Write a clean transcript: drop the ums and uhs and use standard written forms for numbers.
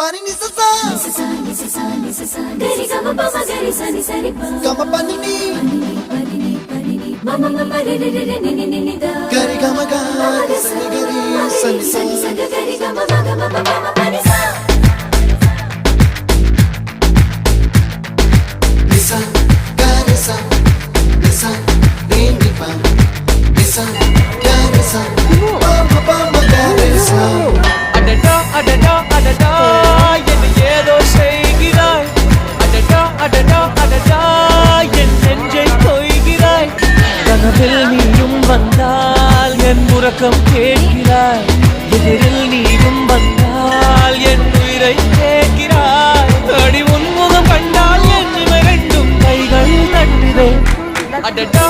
Pani ni sa sa gari gama pa ma gari sa ni sa ri pa gama pani ni mama mama re re re ni ni ni da gari gama ga sa ni gari sa ni sa gari gama ma gama mama pani sa nisa gari sa nisa re ni pa nisa gari sa mama mama gari sa adada adada adada என்ன ஏதோ செய்கிறாய் adada adada adada என் நெஞ்சை கொய்கிறாய் கனவில் நீயும் வந்தால் என் உறக்கம் கேட்கிறாய் எதிரில் நீயும் வந்தால் என் உயிரை கேட்கிறாய் அடி உன்முகம் கண்டால் என் இவை ரெண்டும் கைகள் தட்டுதே adada